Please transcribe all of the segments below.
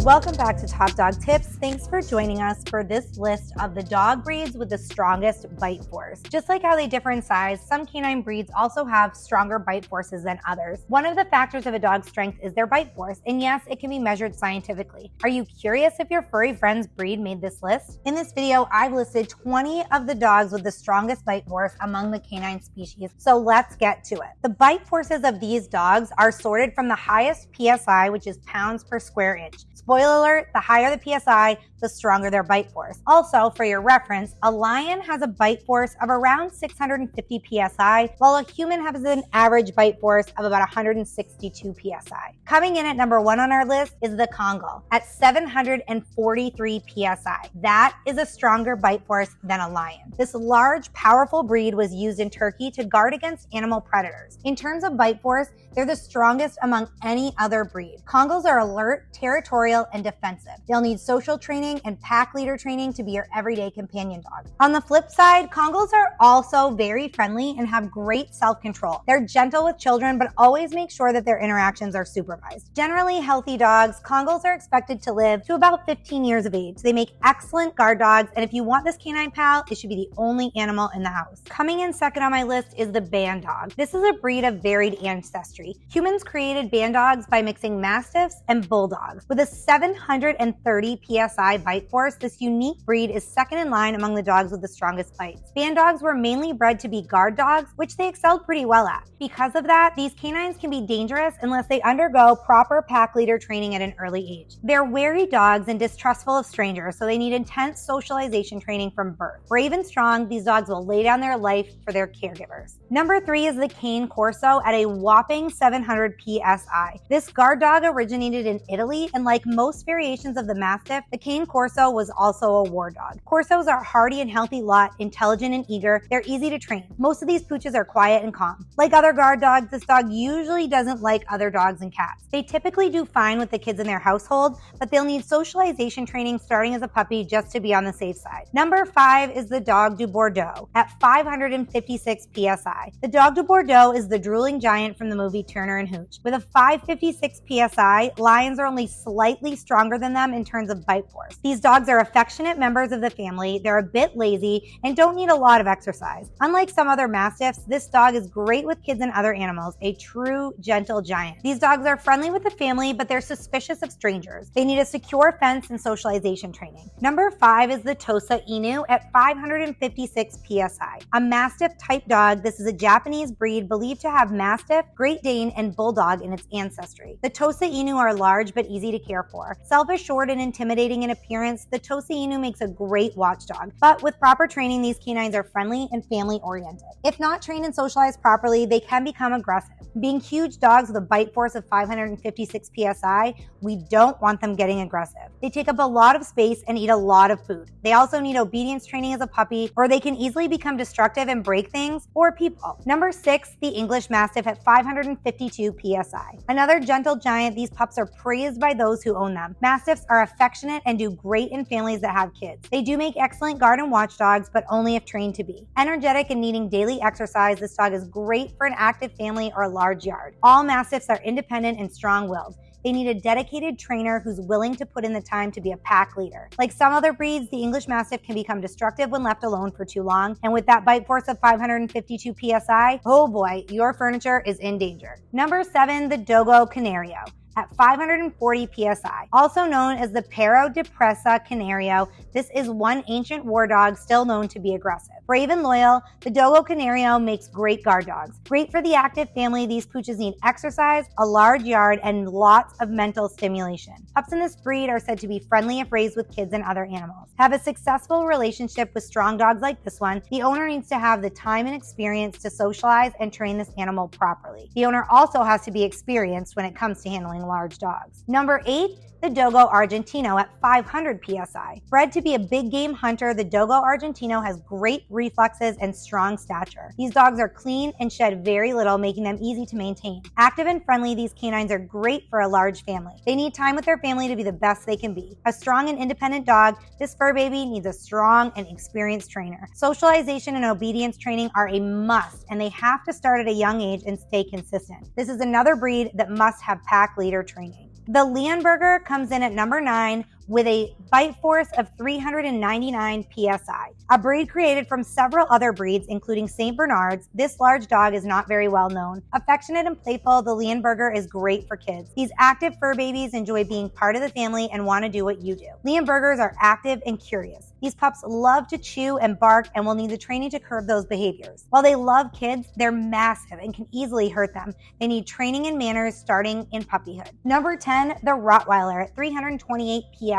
Welcome back to Top Dog Tips. Thanks for joining us for this list of the dog breeds with the strongest bite force. Just like how they differ in size, some canine breeds also have stronger bite forces than others. One of the factors of a dog's strength is their bite force, and yes, it can be measured scientifically. Are you curious if your furry friend's breed made this list? In this video, I've listed 20 of the dogs with the strongest bite force among the canine species, so let's get to it. The bite forces of these dogs are sorted from the highest PSI, which is pounds per square inch. Spoiler alert, the higher the PSI, the stronger their bite force. Also, for your reference, a lion has a bite force of around 650 PSI, while a human has an average bite force of about 162 PSI. Coming in at number 1 on our list is the Kangal at 743 PSI. That is a stronger bite force than a lion. This large, powerful breed was used in Turkey to guard against animal predators. In terms of bite force, they're the strongest among any other breed. Kangals are alert, territorial, and defensive. They'll need social training and pack leader training to be your everyday companion dog. On the flip side, Kangals are also very friendly and have great self-control. They're gentle with children, but always make sure that their interactions are supervised. Generally healthy dogs, Kangals are expected to live to about 15 years of age. They make excellent guard dogs, and if you want this canine pal, it should be the only animal in the house. Coming in second on my list is the Band Dog. This is a breed of varied ancestry. Humans created Band Dogs by mixing Mastiffs and Bulldogs. With a 730 PSI bite force, this unique breed is second in line among the dogs with the strongest bites. Band Dogs were mainly bred to be guard dogs, which they excelled pretty well at. Because of that, these canines can be dangerous unless they undergo proper pack leader training at an early age. They're wary dogs and distrustful of strangers, so they need intense socialization training from birth. Brave and strong, these dogs will lay down their life for their caregivers. Number 3 is the Cane Corso at a whopping 700 PSI. This guard dog originated in Italy, and like most variations of the Mastiff, the Cane Corso was also a war dog. Corsos are a hardy and healthy lot, intelligent and eager. They're easy to train. Most of these pooches are quiet and calm. Like other guard dogs, this dog usually doesn't like other dogs and cats. They typically do fine with the kids in their household, but they'll need socialization training starting as a puppy just to be on the safe side. Number 5 is the Dogue du Bordeaux at 556 PSI. The Dogue du Bordeaux is the drooling giant from the movie Turner and Hooch. With a 556 PSI, lions are only slightly stronger than them in terms of bite force. These dogs are affectionate members of the family, they're a bit lazy, and don't need a lot of exercise. Unlike some other Mastiffs, this dog is great with kids and other animals, a true gentle giant. These dogs are friendly with the family, but they're suspicious of strangers. They need a secure fence and socialization training. Number 5 is the Tosa Inu at 556 PSI. A Mastiff type dog, this is a Japanese breed believed to have Mastiff, Great Dane, and Bulldog in its ancestry. The Tosa Inu are large but easy to care for. Self-assured and intimidating in appearance, the Tosa Inu makes a great watchdog. But with proper training, these canines are friendly and family-oriented. If not trained and socialized properly, they can become aggressive. Being huge dogs with a bite force of 556 PSI, we don't want them getting aggressive. They take up a lot of space and eat a lot of food. They also need obedience training as a puppy, or they can easily become destructive and break things or people. Number 6, the English Mastiff at 552 PSI. Another gentle giant, these pups are praised by those who own them. Mastiffs are affectionate and do great in families that have kids. They do make excellent guard and watchdogs, but only if trained to be. Energetic and needing daily exercise, this dog is great for an active family or a large yard. All Mastiffs are independent and strong-willed. They need a dedicated trainer who's willing to put in the time to be a pack leader. Like some other breeds, the English Mastiff can become destructive when left alone for too long, and with that bite force of 552 PSI, oh boy, your furniture is in danger. Number 7, the Dogo Canario at 540 PSI. Also known as the Perro de Presa Canario, this is one ancient war dog still known to be aggressive. Brave and loyal, the Dogo Canario makes great guard dogs. Great for the active family, these pooches need exercise, a large yard, and lots of mental stimulation. Pups in this breed are said to be friendly if raised with kids and other animals. To have a successful relationship with strong dogs like this one, the owner needs to have the time and experience to socialize and train this animal properly. The owner also has to be experienced when it comes to handling large dogs. Number 8, the Dogo Argentino at 500 PSI. Bred to be a big game hunter, the Dogo Argentino has great reflexes and strong stature. These dogs are clean and shed very little, making them easy to maintain. Active and friendly, these canines are great for a large family. They need time with their family to be the best they can be. A strong and independent dog, this fur baby needs a strong and experienced trainer. Socialization and obedience training are a must, and they have to start at a young age and stay consistent. This is another breed that must have pack leader training. The Leonberger comes in at number 9 with a bite force of 399 psi. A breed created from several other breeds, including St. Bernards, this large dog is not very well known. Affectionate and playful, the Leonberger is great for kids. These active fur babies enjoy being part of the family and want to do what you do. Leonbergers are active and curious. These pups love to chew and bark and will need the training to curb those behaviors. While they love kids, they're massive and can easily hurt them. They need training and manners starting in puppyhood. Number 10, the Rottweiler at 328 psi.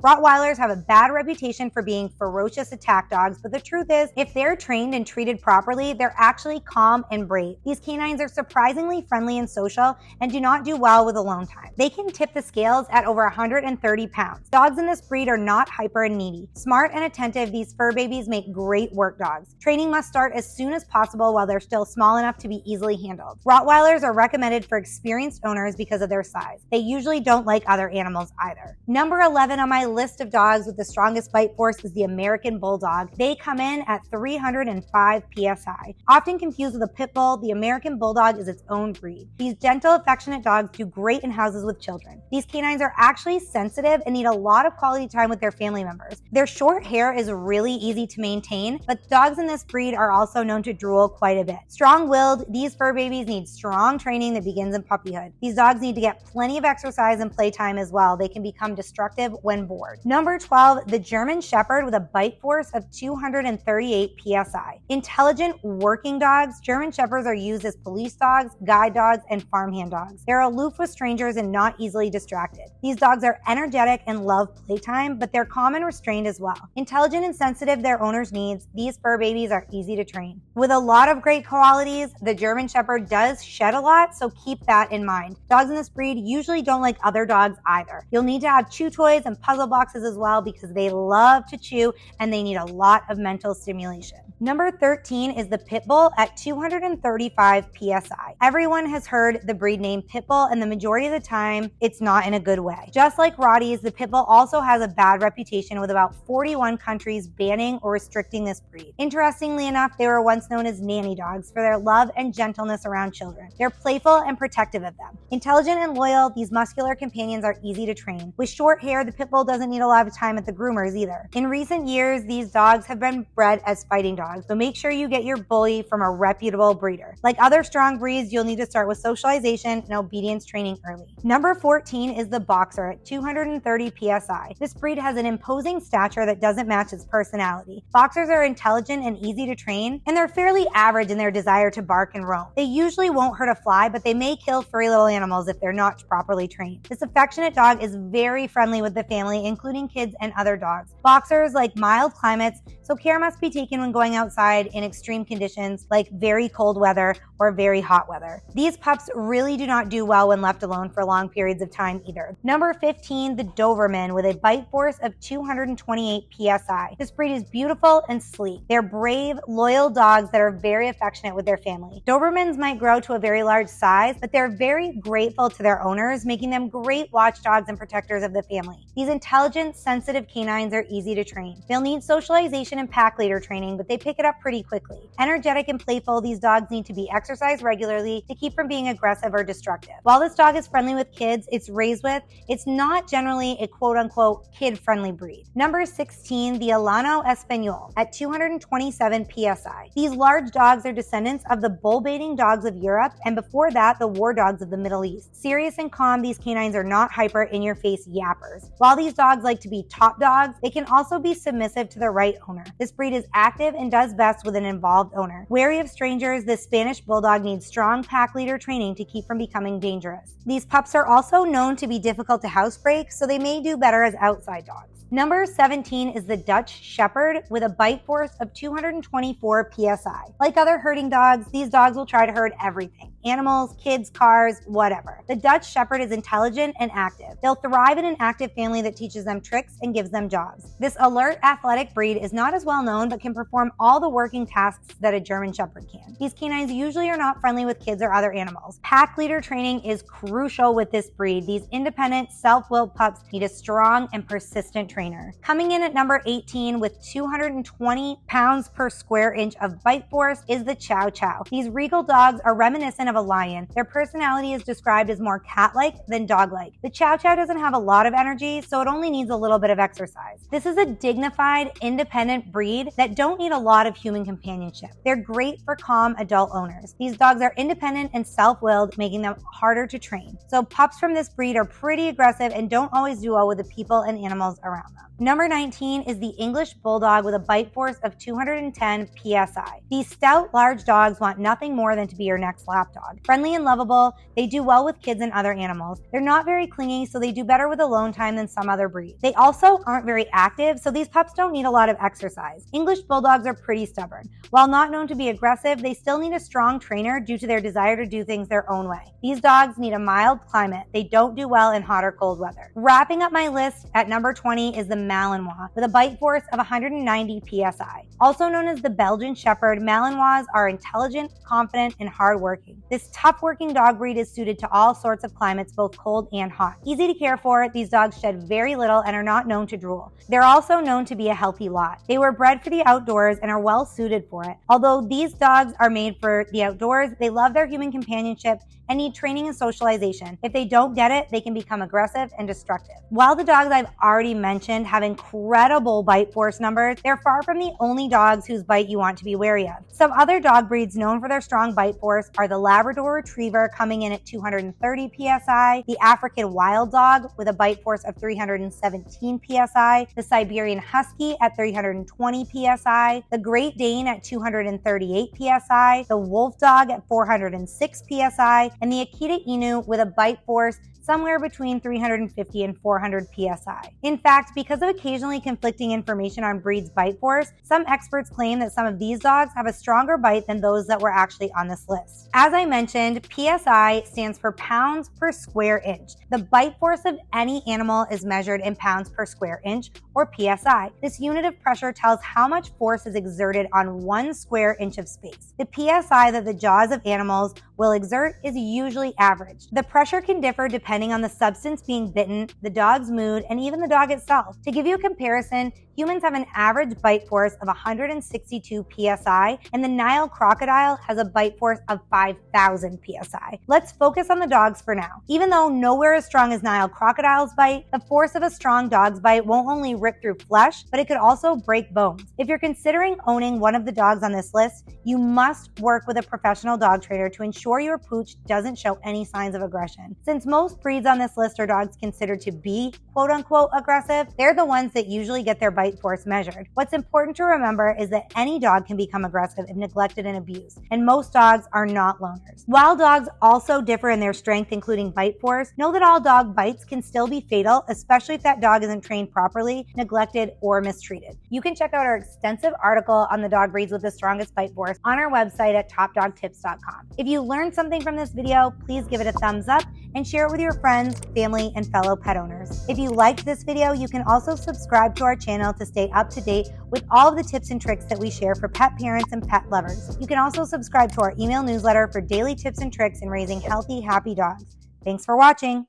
Rottweilers have a bad reputation for being ferocious attack dogs, but the truth is, if they're trained and treated properly, they're actually calm and brave. These canines are surprisingly friendly and social and do not do well with alone time. They can tip the scales at over 130 pounds. Dogs in this breed are not hyper and needy. Smart and attentive, these fur babies make great work dogs. Training must start as soon as possible while they're still small enough to be easily handled. Rottweilers are recommended for experienced owners because of their size. They usually don't like other animals either. Number 11 on my list of dogs with the strongest bite force is the American Bulldog. They come in at 305 psi. Often confused with a Pitbull, the American Bulldog is its own breed. These gentle, affectionate dogs do great in houses with children. These canines are actually sensitive and need a lot of quality time with their family members. Their short hair is really easy to maintain, but dogs in this breed are also known to drool quite a bit. Strong-willed, these fur babies need strong training that begins in puppyhood. These dogs need to get plenty of exercise and playtime as well. They can become destructive when bored. Number 12, the German Shepherd with a bite force of 238 psi. Intelligent working dogs, German Shepherds are used as police dogs, guide dogs, and farmhand dogs. They're aloof with strangers and not easily distracted. These dogs are energetic and love playtime, but they're calm and restrained as well. Intelligent and sensitive their owner's needs, these fur babies are easy to train. With a lot of great qualities, the German Shepherd does shed a lot, so keep that in mind. Dogs in this breed usually don't like other dogs either. You'll need to have chew toys and puzzle boxes as well because they love to chew and they need a lot of mental stimulation. Number 13 is the Pitbull at 235 psi. Everyone has heard the breed name Pitbull, and the majority of the time, it's not in a good way. Just like Rotties, the Pitbull also has a bad reputation with about 41 countries banning or restricting this breed. Interestingly enough, they were once known as nanny dogs for their love and gentleness around children. They're playful and protective of them. Intelligent and loyal, these muscular companions are easy to train. With short hair, the Pitbull doesn't need a lot of time at the groomers either. In recent years, these dogs have been bred as fighting dogs, so make sure you get your bully from a reputable breeder. Like other strong breeds, you'll need to start with socialization and obedience training early. Number 14 is the Boxer at 230 psi. This breed has an imposing stature that doesn't match its personality. Boxers are intelligent and easy to train, and they're fairly average in their desire to bark and roam. They usually won't hurt a fly, but they may kill furry little animals if they're not properly trained. This affectionate dog is very friendly with the family, including kids and other dogs. Boxers like mild climates, so care must be taken when going outside in extreme conditions like very cold weather or very hot weather. These pups really do not do well when left alone for long periods of time either. Number 15, the Doberman with a bite force of 228 psi. This breed is beautiful and sleek. They're brave, loyal dogs that are very affectionate with their family. Dobermans might grow to a very large size, but they're very grateful to their owners, making them great watchdogs and protectors of the family. These intelligent, sensitive canines are easy to train. They'll need socialization and pack leader training, but they pick it up pretty quickly. Energetic and playful, these dogs need to be exercised regularly to keep from being aggressive or destructive. While this dog is friendly with kids it's raised with, it's not generally a quote-unquote kid-friendly breed. Number 16, the Alano Espanol at 227 psi. These large dogs are descendants of the bull-baiting dogs of Europe, and before that, the war dogs of the Middle East. Serious and calm, these canines are not hyper, in-your-face yappers. While these dogs like to be top dogs, they can also be submissive to the right owner. This breed is active and does best with an involved owner. Wary of strangers, this Spanish Bulldog needs strong pack leader training to keep from becoming dangerous. These pups are also known to be difficult to housebreak, so they may do better as outside dogs. Number 17 is the Dutch Shepherd with a bite force of 224 psi. Like other herding dogs, these dogs will try to herd everything. Animals, kids, cars, whatever. The Dutch Shepherd is intelligent and active. They'll thrive in an active family that teaches them tricks and gives them jobs. This alert, athletic breed is not as well known but can perform all the working tasks that a German Shepherd can. These canines usually are not friendly with kids or other animals. Pack leader training is crucial with this breed. These independent, self-willed pups need a strong and persistent trainer. Coming in at number 18 with 220 pounds per square inch of bite force is the Chow. These regal dogs are reminiscent of a lion. Their personality is described as more cat-like than dog-like. The Chow Chow doesn't have a lot of energy, so it only needs a little bit of exercise. This is a dignified, independent breed that don't need a lot of human companionship. They're great for calm adult owners. These dogs are independent and self-willed, making them harder to train. So pups from this breed are pretty aggressive and don't always do well with the people and animals around them. Number 19 is the English Bulldog with a bite force of 210 psi. These stout, large dogs want nothing more than to be your next lap dog. Friendly and lovable, they do well with kids and other animals. They're not very clingy, so they do better with alone time than some other breeds. They also aren't very active, so these pups don't need a lot of exercise. English Bulldogs are pretty stubborn. While not known to be aggressive, they still need a strong trainer due to their desire to do things their own way. These dogs need a mild climate. They don't do well in hot or cold weather. Wrapping up my list at number 20 is the Malinois with a bite force of 190 psi. Also known as the Belgian Shepherd, Malinois are intelligent, confident, and hardworking. This tough-working dog breed is suited to all sorts of climates, both cold and hot. Easy to care for, these dogs shed very little and are not known to drool. They're also known to be a healthy lot. They were bred for the outdoors and are well suited for it. Although these dogs are made for the outdoors, they love their human companionship and need training and socialization. If they don't get it, they can become aggressive and destructive. While the dogs I've already mentioned have incredible bite force numbers, they're far from the only dogs whose bite you want to be wary of. Some other dog breeds known for their strong bite force are the Labrador Retriever, coming in at 230 psi, the African Wild Dog with a bite force of 317 psi, the Siberian Husky at 320 psi, the Great Dane at 238 psi, the Wolf Dog at 406 psi, and the Akita Inu with a bite force somewhere between 350 and 400 psi. In fact, because of occasionally conflicting information on breeds' bite force, some experts claim that some of these dogs have a stronger bite than those that were actually on this list. As I mentioned, PSI stands for pounds per square inch. The bite force of any animal is measured in pounds per square inch, or PSI. This unit of pressure tells how much force is exerted on 1 square inch of space. The PSI that the jaws of animals will exert is usually averaged. The pressure can differ depending on the substance being bitten, the dog's mood, and even the dog itself. To give you a comparison, humans have an average bite force of 162 psi, and the Nile crocodile has a bite force of 5,000 psi. Let's focus on the dogs for now. Even though nowhere as strong as Nile crocodile's bite, the force of a strong dog's bite won't only rip through flesh, but it could also break bones. If you're considering owning one of the dogs on this list, you must work with a professional dog trainer to ensure your pooch doesn't show any signs of aggression. Since most breeds on this list are dogs considered to be quote-unquote aggressive, they're the ones that usually get their bite force measured. What's important to remember is that any dog can become aggressive if neglected and abused, and most dogs are not loners. While dogs also differ in their strength, including bite force, know that all dog bites can still be fatal, especially if that dog isn't trained properly, neglected, or mistreated. You can check out our extensive article on the dog breeds with the strongest bite force on our website at topdogtips.com. If you learned something from this video, please give it a thumbs up and share it with your friends, family, and fellow pet owners. If you liked this video, you can also subscribe to our channel to stay up to date with all of the tips and tricks that we share for pet parents and pet lovers. You can also subscribe to our email newsletter for daily tips and tricks in raising healthy, happy dogs. Thanks for watching.